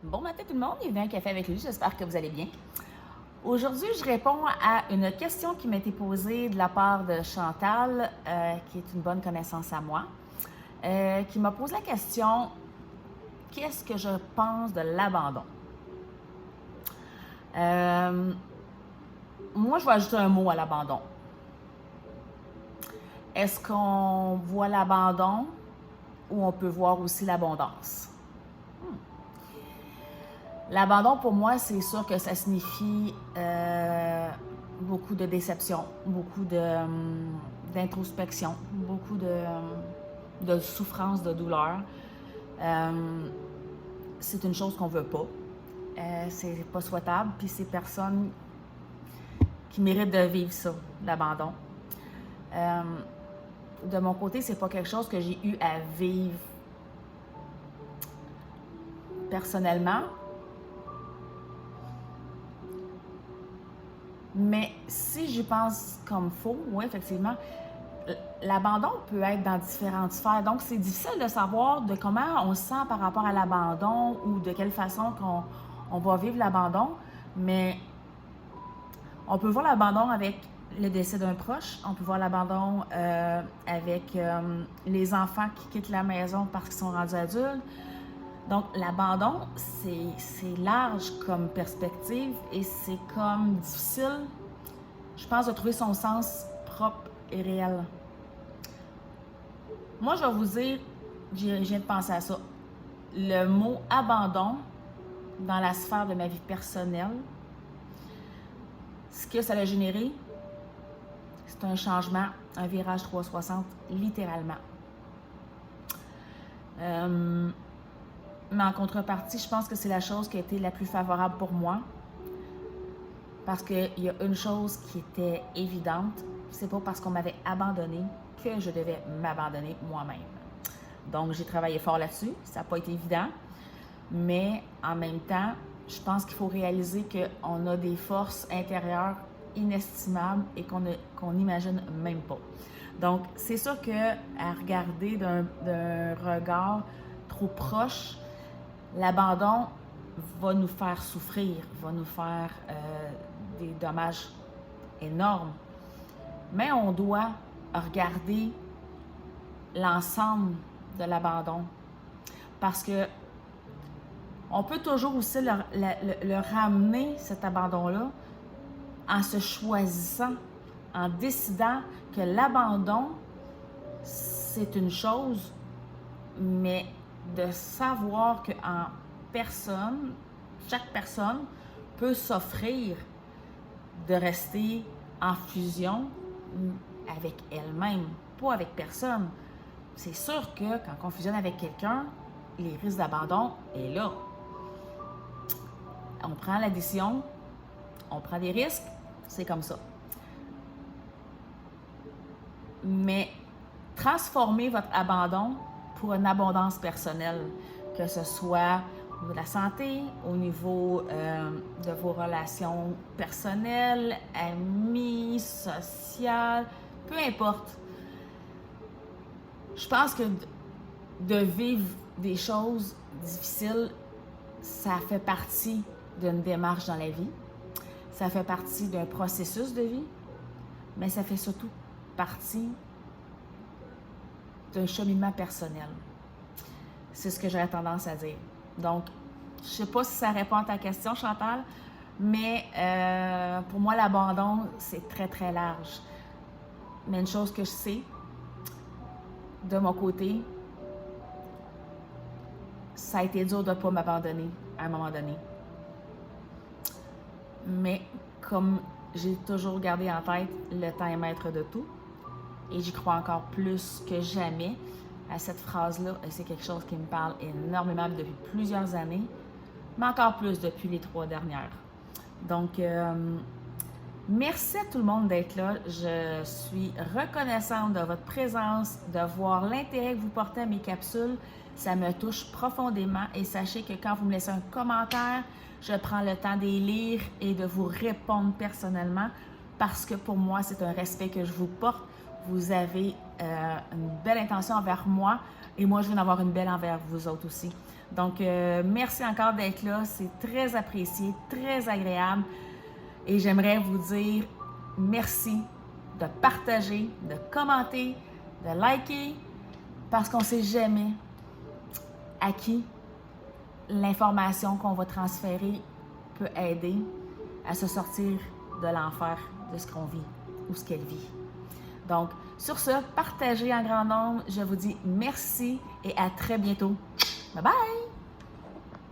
Bon matin tout le monde, bienvenue à un café avec lui, j'espère que vous allez bien. Aujourd'hui, je réponds à une question qui m'a été posée de la part de Chantal, qui est une bonne connaissance à moi, qui m'a posé la question: qu'est-ce que je pense de l'abandon? Moi, je vais ajouter un mot à l'abandon. Est-ce qu'on voit l'abandon ou on peut voir aussi l'abondance? L'abandon, pour moi, c'est sûr que ça signifie beaucoup de déception, beaucoup d'introspection, beaucoup de souffrance, de douleur. C'est une chose qu'on veut pas. C'est pas souhaitable, puis c'est personne qui mérite de vivre ça, l'abandon. De mon côté, c'est pas quelque chose que j'ai eu à vivre personnellement. Mais si j'y pense comme faux, oui, effectivement, l'abandon peut être dans différentes sphères. Donc, c'est difficile de savoir de comment on se sent par rapport à l'abandon ou de quelle façon on va vivre l'abandon. Mais on peut voir l'abandon avec le décès d'un proche. On peut voir l'abandon avec les enfants qui quittent la maison parce qu'ils sont rendus adultes. Donc, l'abandon, c'est large comme perspective et c'est comme difficile, je pense, de trouver son sens propre et réel. Moi, je vais vous dire, je viens de penser à ça, le mot abandon dans la sphère de ma vie personnelle, ce que ça a généré, c'est un changement, un virage 360, littéralement. Mais en contrepartie, je pense que c'est la chose qui a été la plus favorable pour moi. Parce qu'il y a une chose qui était évidente, c'est pas parce qu'on m'avait abandonné que je devais m'abandonner moi-même. Donc, j'ai travaillé fort là-dessus. Ça n'a pas été évident. Mais en même temps, je pense qu'il faut réaliser qu'on a des forces intérieures inestimables et qu'on n'imagine même pas. Donc, c'est sûr qu'à regarder d'un regard trop proche, l'abandon va nous faire souffrir, va nous faire des dommages énormes. Mais on doit regarder l'ensemble de l'abandon. Parce que on peut toujours aussi le ramener, cet abandon-là, en se choisissant, en décidant que l'abandon, c'est une chose, mais de savoir qu'en personne, chaque personne peut s'offrir de rester en fusion avec elle-même, pas avec personne. C'est sûr que quand on fusionne avec quelqu'un, les risques d'abandon est là. On prend la décision, on prend des risques, c'est comme ça. Mais transformez votre abandon pour une abondance personnelle, que ce soit au niveau de la santé, au niveau de vos relations personnelles, amis, sociales, peu importe. Je pense que de vivre des choses difficiles, ça fait partie d'une démarche dans la vie, ça fait partie d'un processus de vie, mais ça fait surtout partie d'un cheminement personnel. C'est ce que j'aurais tendance à dire. Donc, je ne sais pas si ça répond à ta question, Chantal, mais pour moi, l'abandon, c'est très, très large. Mais une chose que je sais, de mon côté, ça a été dur de ne pas m'abandonner à un moment donné. Mais comme j'ai toujours gardé en tête, le temps est maître de tout, et j'y crois encore plus que jamais à cette phrase-là, et c'est quelque chose qui me parle énormément depuis plusieurs années, mais encore plus depuis les 3 dernières. Donc, merci à tout le monde d'être là. Je suis reconnaissante de votre présence, de voir l'intérêt que vous portez à mes capsules. Ça me touche profondément et sachez que quand vous me laissez un commentaire, je prends le temps de les lire et de vous répondre personnellement parce que pour moi, c'est un respect que je vous porte. Vous avez une belle intention envers moi et moi, je viens d'avoir une belle envers vous autres aussi. Donc, merci encore d'être là. C'est très apprécié, très agréable. Et j'aimerais vous dire merci de partager, de commenter, de liker, parce qu'on ne sait jamais à qui l'information qu'on va transférer peut aider à se sortir de l'enfer de ce qu'on vit ou ce qu'elle vit. Donc, sur ce, partagez en grand nombre. Je vous dis merci et à très bientôt. Bye bye!